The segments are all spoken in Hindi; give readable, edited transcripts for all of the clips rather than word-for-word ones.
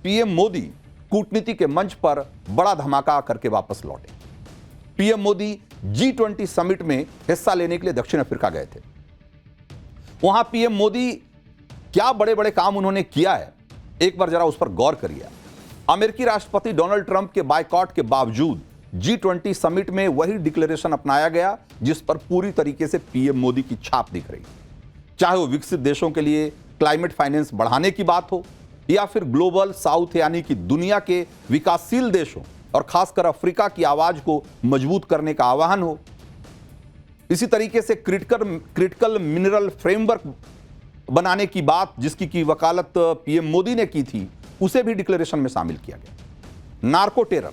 पीएम मोदी कूटनीति के मंच पर बड़ा धमाका करके वापस लौटे। पीएम मोदी G20 समिट में हिस्सा लेने के लिए दक्षिण अफ्रीका गए थे। वहां पीएम मोदी क्या बड़े बड़े काम उन्होंने किया है, एक बार जरा उस पर गौर करिए। अमेरिकी राष्ट्रपति डोनाल्ड ट्रंप के बायकॉट के बावजूद G20 समिट में वही डिक्लेरेशन अपनाया गया जिस पर पूरी तरीके से पीएम मोदी की छाप दिख रही। चाहे वो विकसित देशों के लिए क्लाइमेट फाइनेंस बढ़ाने की बात हो या फिर ग्लोबल साउथ यानी कि दुनिया के विकासशील देशों और खासकर अफ्रीका की आवाज को मजबूत करने का आह्वान हो। इसी तरीके से क्रिटिकल मिनरल फ्रेमवर्क बनाने की बात जिसकी की वकालत पीएम मोदी ने की थी, उसे भी डिक्लेरेशन में शामिल किया गया। नार्को टेरर,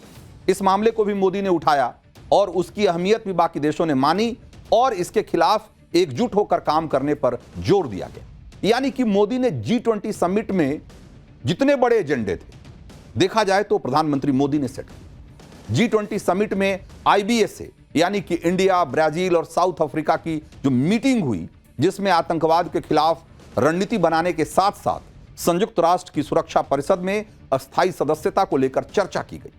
इस मामले को भी मोदी ने उठाया और उसकी अहमियत भी बाकी देशों ने मानी और इसके खिलाफ एकजुट होकर काम करने पर जोर दिया गया। यानी कि मोदी ने G20 समिट में जितने बड़े एजेंडे थे, देखा जाए तो प्रधानमंत्री मोदी ने सेट किया। G20 समिट में IBSA यानी कि इंडिया, ब्राजील और साउथ अफ्रीका की जो मीटिंग हुई, जिसमें आतंकवाद के खिलाफ रणनीति बनाने के साथ साथ संयुक्त राष्ट्र की सुरक्षा परिषद में अस्थायी सदस्यता को लेकर चर्चा की गई।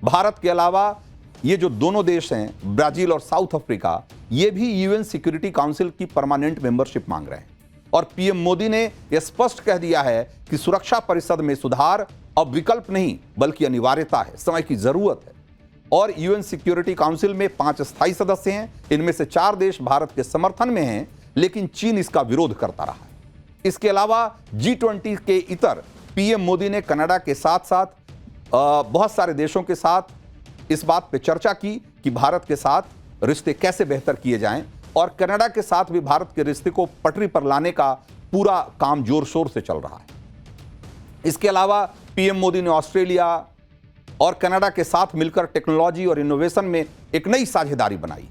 भारत के अलावा ये जो दोनों देश हैं, ब्राजील और साउथ अफ्रीका, ये भी यूएन सिक्योरिटी काउंसिल की परमानेंट मेंबरशिप मांग रहे हैं। और पीएम मोदी ने यह स्पष्ट कह दिया है कि सुरक्षा परिषद में सुधार अब विकल्प नहीं बल्कि अनिवार्यता है, समय की जरूरत है। और यूएन सिक्योरिटी काउंसिल में 5 स्थायी सदस्य हैं, इनमें से 4 देश भारत के समर्थन में हैं, लेकिन चीन इसका विरोध करता रहा है। इसके अलावा G20 के इतर पीएम मोदी ने कनाडा के साथ साथ बहुत सारे देशों के साथ इस बात पे चर्चा की कि भारत के साथ रिश्ते कैसे बेहतर किए जाएं और कनाडा के साथ भी भारत के रिश्ते को पटरी पर लाने का पूरा काम जोर शोर से चल रहा है। इसके अलावा पीएम मोदी ने ऑस्ट्रेलिया और कनाडा के साथ मिलकर टेक्नोलॉजी और इनोवेशन में एक नई साझेदारी बनाई।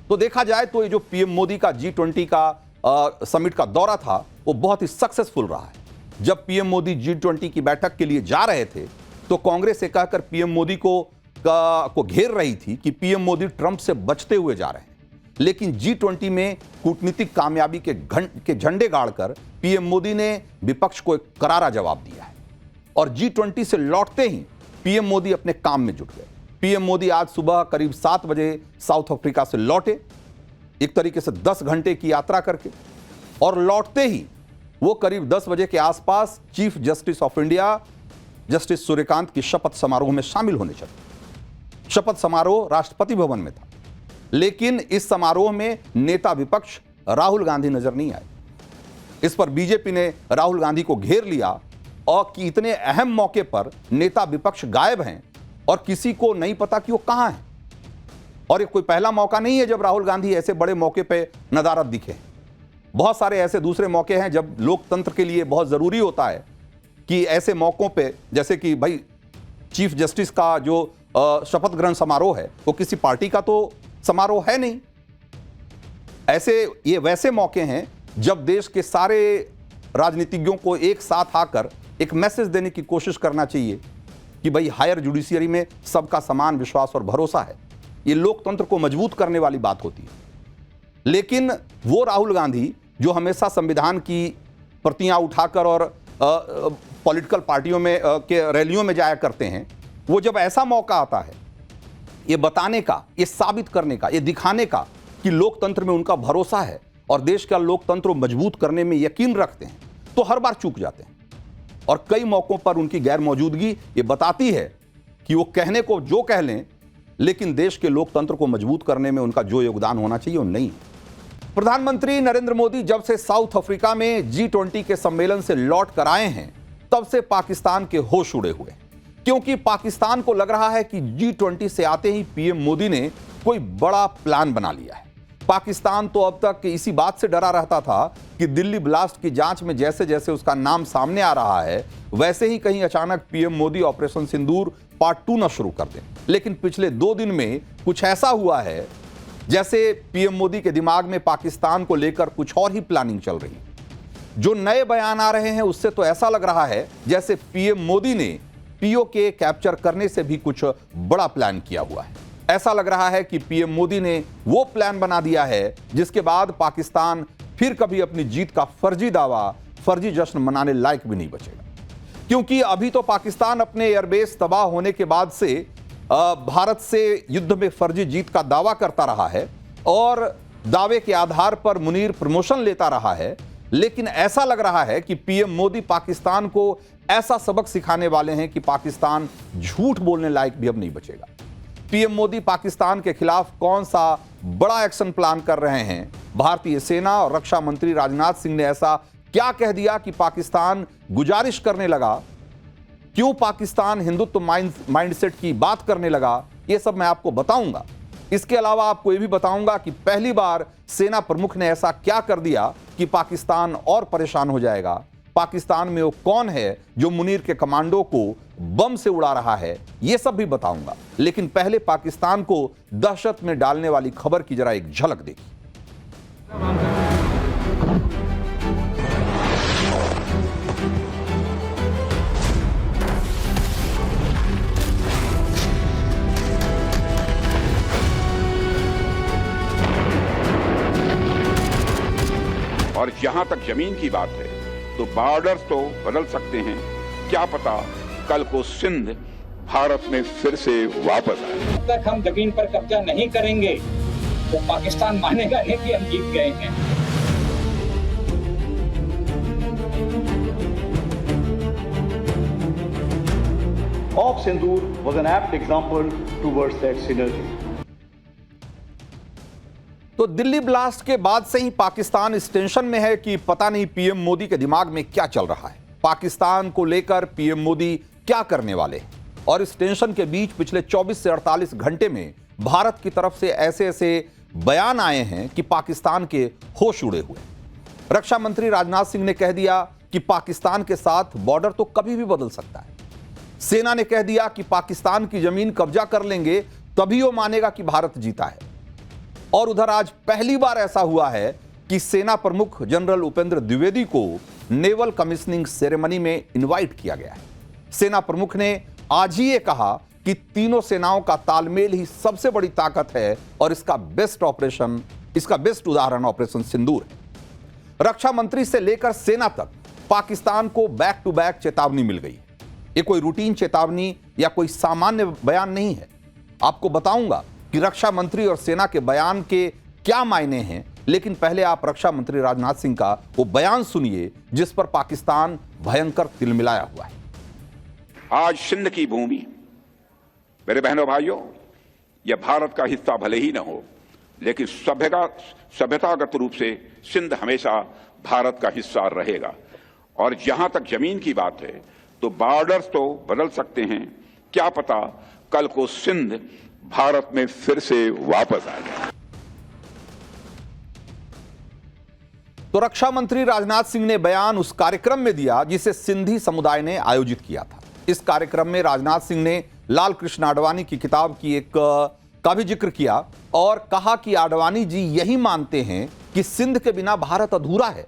तो देखा जाए तो ये जो पीएम मोदी का G20 का समिट का दौरा था, वो बहुत ही सक्सेसफुल रहा है। जब पीएम मोदी G20 की बैठक के लिए जा रहे थे तो कांग्रेस से कहकर पीएम मोदी को घेर रही थी कि पीएम मोदी ट्रंप से बचते हुए जा रहे हैं। लेकिन G20 में कूटनीतिक कामयाबी के झंडे गाड़कर पीएम मोदी ने विपक्ष को एक करारा जवाब दिया है। और G20 से लौटते ही पीएम मोदी अपने काम में जुट गए। पीएम मोदी आज सुबह करीब 7 बजे साउथ अफ्रीका से लौटे, एक तरीके से 10 घंटे की यात्रा करके, और लौटते ही वो करीब 10 बजे के आसपास chief justice of India justice Suryakant की शपथ समारोह में शामिल होने चले। शपथ समारोह राष्ट्रपति भवन में था, लेकिन इस समारोह में नेता विपक्ष राहुल गांधी नजर नहीं आए। इस पर बीजेपी ने राहुल गांधी को घेर लिया और कि इतने अहम मौके पर नेता विपक्ष गायब हैं और किसी को नहीं पता कि वो कहां हैं। और ये कोई पहला मौका नहीं है जब राहुल गांधी ऐसे बड़े मौके पे नदारद दिखे। बहुत सारे ऐसे दूसरे मौके हैं जब लोकतंत्र के लिए बहुत जरूरी होता है कि ऐसे मौकों पे, जैसे कि भाई चीफ जस्टिस का जो शपथ ग्रहण समारोह है वो किसी पार्टी का तो समारोह है नहीं। ये वैसे मौके हैं जब देश के सारे राजनीतिज्ञों को एक साथ आकर एक मैसेज देने की कोशिश करना चाहिए कि भाई हायर जुडिशियरी में सबका समान विश्वास और भरोसा है। ये लोकतंत्र को मजबूत करने वाली बात होती है। लेकिन वो राहुल गांधी जो हमेशा संविधान की प्रतियां उठाकर और पॉलिटिकल पार्टियों में के रैलियों में जाया करते हैं, वो जब ऐसा मौका आता है ये बताने का, ये साबित करने का, ये दिखाने का कि लोकतंत्र में उनका भरोसा है और देश का लोकतंत्र मजबूत करने में यकीन रखते हैं, तो हर बार चूक जाते हैं। और कई मौकों पर उनकी गैर मौजूदगी ये बताती है कि वो कहने को जो कह लें, लेकिन देश के लोकतंत्र को मजबूत करने में उनका जो योगदान होना चाहिए वो नहीं है। प्रधानमंत्री नरेंद्र मोदी जब से साउथ अफ्रीका में G20 के सम्मेलन से लौट कर आए हैं, तब से पाकिस्तान के होश उड़े हुए, क्योंकि पाकिस्तान को लग रहा है कि G20 से आते ही पीएम मोदी ने कोई बड़ा प्लान बना लिया है। पाकिस्तान तो अब तक इसी बात से डरा रहता था कि दिल्ली ब्लास्ट की जांच में जैसे जैसे उसका नाम सामने आ रहा है, वैसे ही कहीं अचानक पीएम मोदी ऑपरेशन सिंदूर पार्ट 2 न शुरू कर दें। लेकिन पिछले 2 दिन में कुछ ऐसा हुआ है जैसे पीएम मोदी के दिमाग में पाकिस्तान को लेकर कुछ और ही प्लानिंग चल रही है। जो नए बयान आ रहे हैं उससे तो ऐसा लग रहा है जैसे पीएम मोदी ने पीओके कैप्चर करने से भी कुछ बड़ा प्लान किया हुआ है। ऐसा लग रहा है कि पीएम मोदी ने वो प्लान बना दिया है जिसके बाद पाकिस्तान फिर कभी अपनी जीत का फर्जी दावा, फर्जी जश्न मनाने लायक भी नहीं बचेगा। क्योंकि अभी तो पाकिस्तान अपने एयरबेस तबाह होने के बाद से भारत से युद्ध में फर्जी जीत का दावा करता रहा है और दावे के आधार पर मुनीर प्रमोशन लेता रहा है। लेकिन ऐसा लग रहा है कि पीएम मोदी पाकिस्तान को ऐसा सबक सिखाने वाले हैं कि पाकिस्तान झूठ बोलने लायक भी अब नहीं बचेगा। पीएम मोदी पाकिस्तान के खिलाफ कौन सा बड़ा एक्शन प्लान कर रहे हैं? भारतीय सेना और रक्षा मंत्री राजनाथ सिंह ने ऐसा क्या कह दिया कि पाकिस्तान गुजारिश करने लगा? क्यों पाकिस्तान हिंदुत्व माइंडसेट की बात करने लगा? यह सब मैं आपको बताऊंगा। इसके अलावा आपको यह भी बताऊंगा कि पहली बार सेना प्रमुख ने ऐसा क्या कर दिया कि पाकिस्तान और परेशान हो जाएगा। पाकिस्तान में वो कौन है जो मुनीर के कमांडो को बम से उड़ा रहा है, यह सब भी बताऊंगा। लेकिन पहले पाकिस्तान को दहशत में डालने वाली खबर की जरा एक झलक देखिए। और जहां तक जमीन की बात है तो बॉर्डर्स तो बदल सकते हैं, क्या पता कल को सिंध भारत में फिर से वापस आए। जब तक हम जमीन पर कब्जा नहीं करेंगे तो पाकिस्तान मानेगा नहीं कि हम जीत गए हैं। Of Sindoor was an apt example towards that synergy. तो दिल्ली ब्लास्ट के बाद से ही पाकिस्तान इस टेंशन में है कि पता नहीं पीएम मोदी के दिमाग में क्या चल रहा है, पाकिस्तान को लेकर पीएम मोदी क्या करने वाले हैं। और इस टेंशन के बीच पिछले 24 से 48 घंटे में भारत की तरफ से ऐसे ऐसे बयान आए हैं कि पाकिस्तान के होश उड़े हुए। रक्षा मंत्री राजनाथ सिंह ने कह दिया कि पाकिस्तान के साथ बॉर्डर तो कभी भी बदल सकता है। सेना ने कह दिया कि पाकिस्तान की जमीन कब्जा कर लेंगे तभी वो मानेगा कि भारत जीता है। और उधर आज पहली बार ऐसा हुआ है कि सेना प्रमुख जनरल उपेंद्र द्विवेदी को नेवल कमिश्निंग सेरेमनी में इनवाइट किया गया है। सेना प्रमुख ने आज ही ये कहा कि तीनों सेनाओं का तालमेल ही सबसे बड़ी ताकत है और इसका बेस्ट उदाहरण ऑपरेशन सिंदूर है। रक्षा मंत्री से लेकर सेना तक पाकिस्तान को बैक टू बैक चेतावनी मिल गई है। ये कोई रूटीन चेतावनी या कोई सामान्य बयान नहीं है। आपको बताऊंगा कि रक्षा मंत्री और सेना के बयान के क्या मायने हैं, लेकिन पहले आप रक्षा मंत्री राजनाथ सिंह का वो बयान सुनिए जिस पर पाकिस्तान भयंकर तिलमिलाया हुआ है। आज सिंध की भूमि, मेरे बहनों भाइयों, यह भारत का हिस्सा भले ही न हो, लेकिन सभ्यतागत रूप से सिंध हमेशा भारत का हिस्सा रहेगा। और जहां तक जमीन की बात है तो बॉर्डर्स तो बदल सकते हैं, क्या पता कल को सिंध भारत में फिर से वापस आ जाए। तो रक्षा मंत्री राजनाथ सिंह ने बयान उस कार्यक्रम में दिया जिसे सिंधी समुदाय ने आयोजित किया था। इस कार्यक्रम में राजनाथ सिंह ने लाल कृष्ण आडवाणी की किताब की का भी जिक्र किया और कहा कि आडवाणी जी यही मानते हैं कि सिंध के बिना भारत अधूरा है।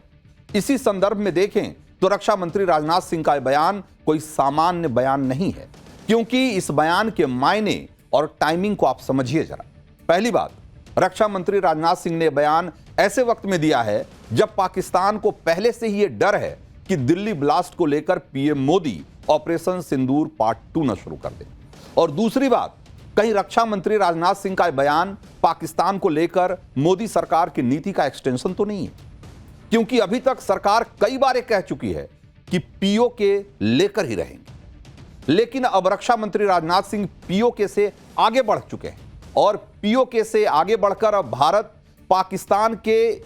इसी संदर्भ में देखें तो रक्षा मंत्री राजनाथ सिंह का बयान कोई सामान्य बयान नहीं है, क्योंकि इस बयान के मायने और टाइमिंग को आप समझिए जरा। पहली बात, रक्षा मंत्री राजनाथ सिंह ने बयान ऐसे वक्त में दिया है जब पाकिस्तान को पहले से ही यह डर है कि दिल्ली ब्लास्ट को लेकर पीएम मोदी ऑपरेशन सिंदूर पार्ट 2 न शुरू कर दें। और दूसरी बात, कहीं रक्षा मंत्री राजनाथ सिंह का बयान पाकिस्तान को लेकर मोदी सरकार की नीति का एक्सटेंशन तो नहीं है, क्योंकि अभी तक सरकार कई बार कह चुकी है कि पीओके लेकर ही रहेंगे। लेकिन अब रक्षा मंत्री राजनाथ सिंह पीओके से आगे बढ़ चुके हैं और पीओके से आगे बढ़कर अब भारत पाकिस्तान के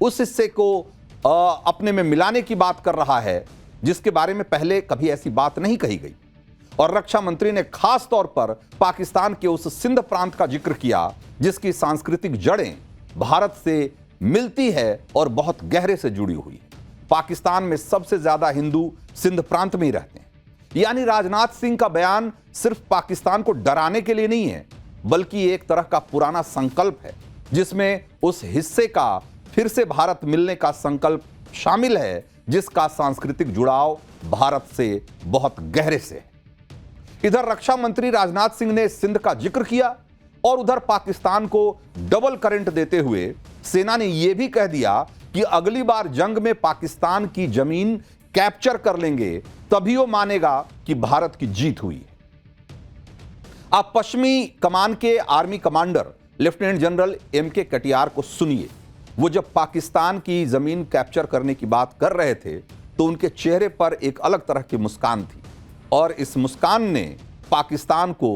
उस हिस्से को अपने में मिलाने की बात कर रहा है जिसके बारे में पहले कभी ऐसी बात नहीं कही गई। और रक्षा मंत्री ने खास तौर पर पाकिस्तान के उस सिंध प्रांत का जिक्र किया जिसकी सांस्कृतिक जड़ें भारत से मिलती है और बहुत गहरे से जुड़ी हुई है। पाकिस्तान में सबसे ज्यादा हिंदू सिंध प्रांत में ही रहते हैं। यानी राजनाथ सिंह का बयान सिर्फ पाकिस्तान को डराने के लिए नहीं है, बल्कि एक तरह का पुराना संकल्प है जिसमें उस हिस्से का फिर से भारत मिलने का संकल्प शामिल है जिसका सांस्कृतिक जुड़ाव भारत से बहुत गहरे से है। इधर रक्षा मंत्री राजनाथ सिंह ने सिंध का जिक्र किया और उधर पाकिस्तान को डबल करंट देते हुए सेना ने यह भी कह दिया कि अगली बार जंग में पाकिस्तान की जमीन कैप्चर कर लेंगे तभी वो मानेगा कि भारत की जीत हुई है। आप पश्चिमी कमान के army commander lieutenant general MK. Katiyar को सुनिए। वो जब पाकिस्तान की जमीन कैप्चर करने की बात कर रहे थे तो उनके चेहरे पर एक अलग तरह की मुस्कान थी और इस मुस्कान ने पाकिस्तान को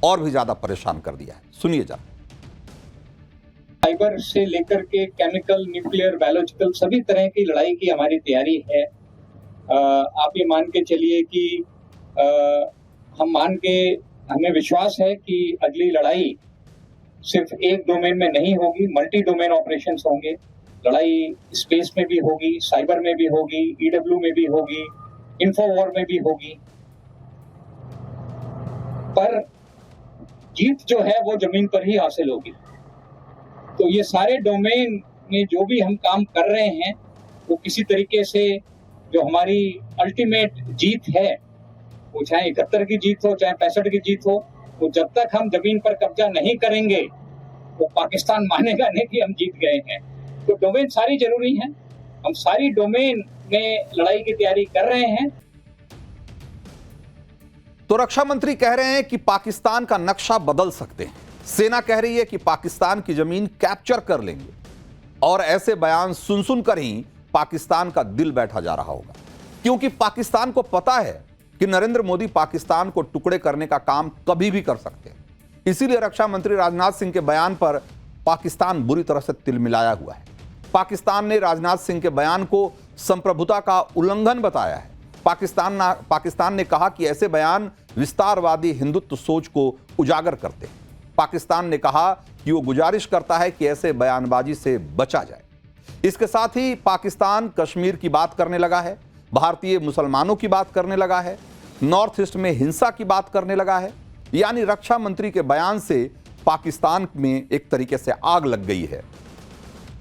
और भी ज्यादा परेशान कर दिया है। सुनिए जरा। साइबर से लेकर के केमिकल, न्यूक्लियर, बायोलॉजिकल सभी तरह की लड़ाई की हमारी तैयारी है। आप ये मान के चलिए कि हमें विश्वास है कि अगली लड़ाई सिर्फ एक डोमेन में नहीं होगी, मल्टी डोमेन ऑपरेशंस होंगे। लड़ाई स्पेस में भी होगी, साइबर में भी होगी, ईडब्ल्यू में भी होगी, इंफोवॉर में भी होगी। पर जीत जो है वो जमीन पर ही हासिल होगी। तो ये सारे डोमेन में जो भी हम काम कर रहे हैं वो किसी तरीके से जो हमारी अल्टीमेट जीत है, वो चाहे 71 की जीत हो, चाहे 65 की जीत हो, वो जब तक हम जमीन पर कब्जा नहीं करेंगे वो पाकिस्तान मानेगा नहीं कि हम जीत गए हैं। तो डोमेन सारी जरूरी हैं। हम सारी डोमेन में लड़ाई की तैयारी कर रहे हैं। तो रक्षा मंत्री कह रहे हैं कि पाकिस्तान का नक्शा बदल सकते हैं। सेना कह रही है कि पाकिस्तान की जमीन कैप्चर कर लेंगे और ऐसे बयान सुन सुनकर ही पाकिस्तान का दिल बैठा जा रहा होगा, क्योंकि पाकिस्तान को पता है कि नरेंद्र मोदी पाकिस्तान को टुकड़े करने का काम कभी भी कर सकते हैं। इसीलिए रक्षा मंत्री राजनाथ सिंह के बयान पर पाकिस्तान बुरी तरह से तिलमिलाया हुआ है। पाकिस्तान ने राजनाथ सिंह के बयान को संप्रभुता का उल्लंघन बताया है। पाकिस्तान ने कहा कि ऐसे बयान विस्तारवादी हिंदुत्व सोच को उजागर करते हैं। पाकिस्तान ने कहा कि वो गुजारिश करता है कि ऐसे बयानबाजी से बचा जाए। इसके साथ ही पाकिस्तान कश्मीर की बात करने लगा है, भारतीय मुसलमानों की बात करने लगा है, नॉर्थ ईस्ट में हिंसा की बात करने लगा है। यानी रक्षा मंत्री के बयान से पाकिस्तान में एक तरीके से आग लग गई है।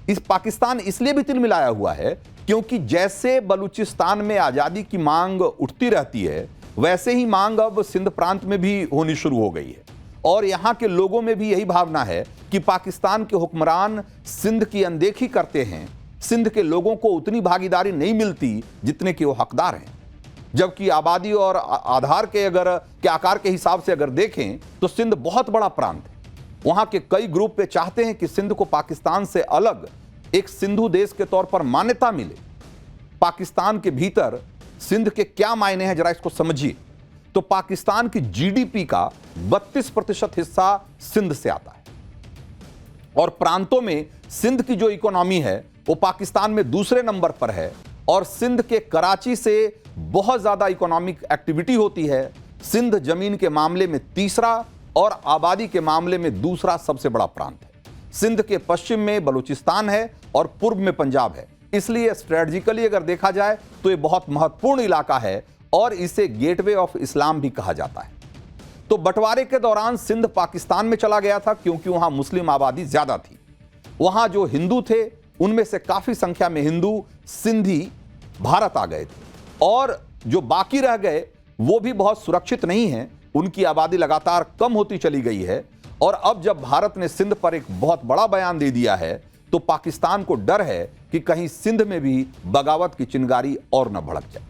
इस पाकिस्तान इसलिए भी तिलमिलाया हुआ है क्योंकि जैसे बलूचिस्तान में आजादी की मांग उठती रहती है, वैसे ही मांग अब सिंध प्रांत में भी होनी शुरू हो गई है और यहां के लोगों में भी यही भावना है कि पाकिस्तान के हुक्मरान सिंध की अनदेखी करते हैं। सिंध के लोगों को उतनी भागीदारी नहीं मिलती जितने कि वो हकदार हैं। जबकि आबादी और आधार के आकार के हिसाब से अगर देखें तो सिंध बहुत बड़ा प्रांत है। वहां के कई ग्रुप पे चाहते हैं कि सिंध को पाकिस्तान से अलग एक सिंधु देश के तौर पर मान्यता मिले। पाकिस्तान के भीतर सिंध के क्या मायने हैं, जरा इसको समझिए। तो पाकिस्तान की जीडीपी का 32% हिस्सा सिंध से आता है और प्रांतों में सिंध की जो इकोनॉमी है वो पाकिस्तान में दूसरे नंबर पर है और सिंध के कराची से बहुत ज्यादा इकोनॉमिक एक्टिविटी होती है। सिंध जमीन के मामले में तीसरा और आबादी के मामले में दूसरा सबसे बड़ा प्रांत है। सिंध के पश्चिम में बलूचिस्तान है और पूर्व में पंजाब है। इसलिए स्ट्रेटजिकली अगर देखा जाए तो ये बहुत महत्वपूर्ण इलाका है और इसे गेटवे ऑफ इस्लाम भी कहा जाता है। तो बंटवारे के दौरान सिंध पाकिस्तान में चला गया था क्योंकि वहां मुस्लिम आबादी ज्यादा थी। वहां जो हिंदू थे उनमें से काफी संख्या में हिंदू सिंधी भारत आ गए थे और जो बाकी रह गए वो भी बहुत सुरक्षित नहीं है। उनकी आबादी लगातार कम होती चली गई है और अब जब भारत ने सिंध पर एक बहुत बड़ा बयान दे दिया है तो पाकिस्तान को डर है कि कहीं सिंध में भी बगावत की चिंगारी और न भड़क जाए।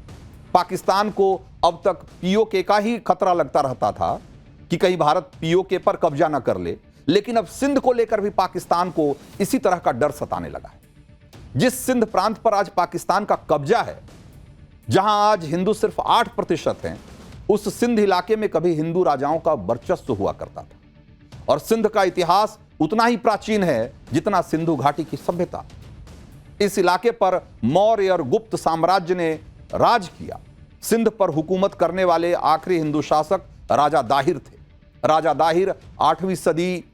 पाकिस्तान को अब तक पीओके का ही खतरा लगता रहता था कि कहीं भारत पीओके पर कब्जा न कर ले, लेकिन अब सिंध को लेकर भी पाकिस्तान को इसी तरह का डर सताने लगा है। जिस सिंध प्रांत पर आज पाकिस्तान का कब्जा है, जहां आज हिंदू सिर्फ 8% हैं, उस सिंध इलाके में कभी हिंदू राजाओं का वर्चस्व हुआ करता था और सिंध का इतिहास उतना ही प्राचीन है जितना सिंधु घाटी की सभ्यता। इस इलाके पर मौर्य और गुप्त साम्राज्य ने राज किया। सिंध पर हुकूमत करने वाले आखिरी हिंदू शासक राजा दाहिर थे। राजा दाहिर 8वीं सदी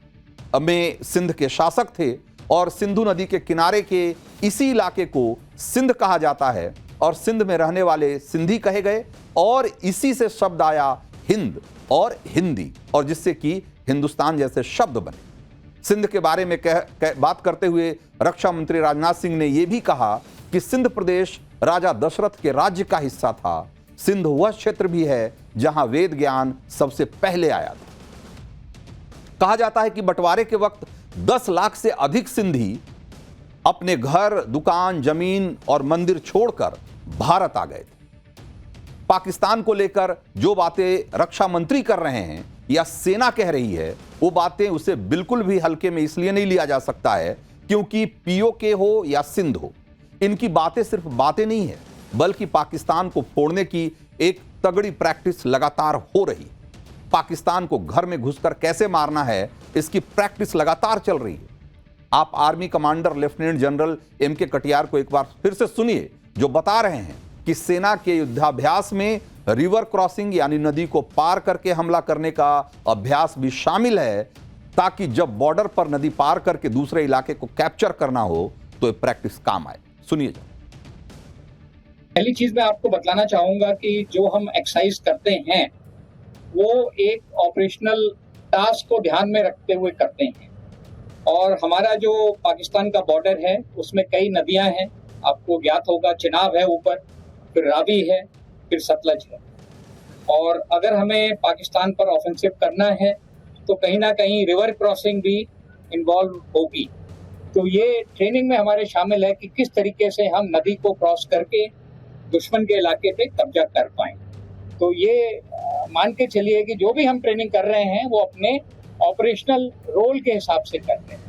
में सिंध के शासक थे और सिंधु नदी के किनारे के इसी इलाके को सिंध कहा जाता है और सिंध में रहने वाले सिंधी कहे गए और इसी से शब्द आया हिंद और हिंदी और जिससे कि हिंदुस्तान जैसे शब्द बने। सिंध के बारे में बात करते हुए रक्षा मंत्री राजनाथ सिंह ने यह भी कहा कि सिंध प्रदेश राजा दशरथ के राज्य का हिस्सा था। सिंध वह क्षेत्र भी है जहां वेद ज्ञान सबसे पहले आया था। कहा जाता है कि बंटवारे के वक्त 10 लाख से अधिक सिंधी अपने घर, दुकान, जमीन और मंदिर छोड़कर भारत आ गए थे। पाकिस्तान को लेकर जो बातें रक्षा मंत्री कर रहे हैं या सेना कह रही है, वो बातें उसे बिल्कुल भी हल्के में इसलिए नहीं लिया जा सकता है क्योंकि पीओके हो या सिंध हो, इनकी बातें सिर्फ बातें नहीं है, बल्कि पाकिस्तान को फोड़ने की एक तगड़ी प्रैक्टिस लगातार हो रही। पाकिस्तान को घर में घुसकर कैसे मारना है, इसकी प्रैक्टिस लगातार चल रही है। आप army commander lieutenant general MK. Katiyar को एक बार फिर से सुनिए, जो बता रहे हैं कि सेना के युद्धाभ्यास में रिवर क्रॉसिंग यानी नदी को पार करके हमला करने का अभ्यास भी शामिल है, ताकि जब बॉर्डर पर नदी पार करके दूसरे इलाके को कैप्चर करना हो तो ये प्रैक्टिस काम आए। सुनिए। पहली चीज मैं आपको बतलाना चाहूंगा कि जो हम एक्सरसाइज करते हैं वो एक ऑपरेशनल टास्क को ध्यान में रखते हुए करते हैं, और हमारा जो पाकिस्तान का बॉर्डर है उसमें कई नदियां हैं, आपको ज्ञात होगा, चिनाब है ऊपर, फिर रावी है, फिर सतलज है। और अगर हमें पाकिस्तान पर ऑफेंसिव करना है तो कहीं ना कहीं रिवर क्रॉसिंग भी इन्वॉल्व होगी। तो ये ट्रेनिंग में हमारे शामिल है कि किस तरीके से हम नदी को क्रॉस करके दुश्मन के इलाके पे कब्जा कर पाएं। तो ये मान के चलिए कि जो भी हम ट्रेनिंग कर रहे हैं वो अपने ऑपरेशनल रोल के हिसाब से कर रहे हैं।